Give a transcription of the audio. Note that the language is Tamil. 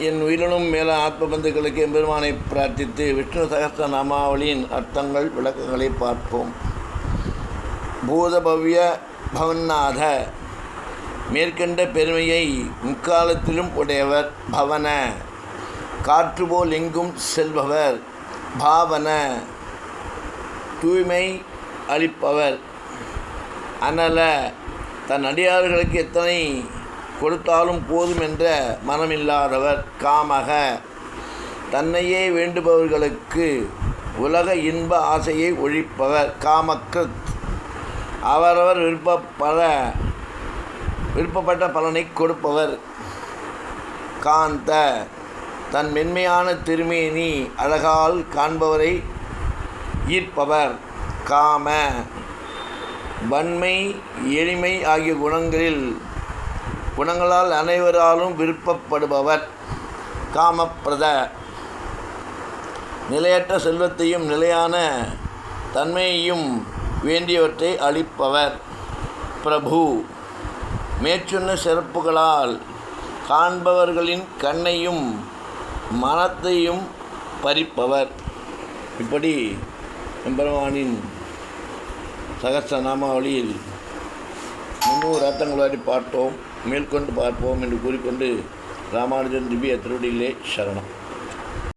என் உயிரினும் மேல ஆத்மபந்துக்களுக்கு எம்பெருமானை பிரார்த்தித்து விஷ்ணு சகஸ்ர நாமாவளியின் அர்த்தங்கள் விளக்கங்களை பார்ப்போம். பூதபவ்ய பவநாத, மேற்கண்ட பெருமையை முக்காலத்திலும் உடையவர். பவன, காற்றுபோல் எங்கும் செல்பவர். பாவன, தூய்மை அளிப்பவர். அனல, தன் அடியார்களுக்கு எத்தனை கொடுத்தாலும் போதும் என்ற மனமில்லாதவர். காமக, தன்னையே வேண்டுபவர்களுக்கு உலக இன்ப ஆசையை ஒழிப்பவர். காமக்ருத், அவரவர் விருப்பப்பட்ட பலனை கொடுப்பவர். காந்த, தன் மென்மையான திருமேனி அழகால் காண்பவரை ஈர்ப்பவர். காம, வன்மை எளிமை ஆகிய குணங்களால் அனைவராலும் விருப்பப்படுபவர். காமப்பிரத, நிலையற்ற செல்வத்தையும் நிலையான தன்மையையும் வேண்டியவற்றை அளிப்பவர். பிரபு, மேற்சொன்ன சிறப்புகளால் காண்பவர்களின் கண்ணையும் மனத்தையும் பறிப்பவர். இப்படி எம்பெருமானின் சகஸ்ர நாமாவளியில் 300 அர்த்தங்கள் வரை பார்த்தோம். மேற்கொண்டு பார்ப்போம் என்று கூறிக்கொண்டு ராமானுஜன் திவ்ய திருவடியிலே சரணம்.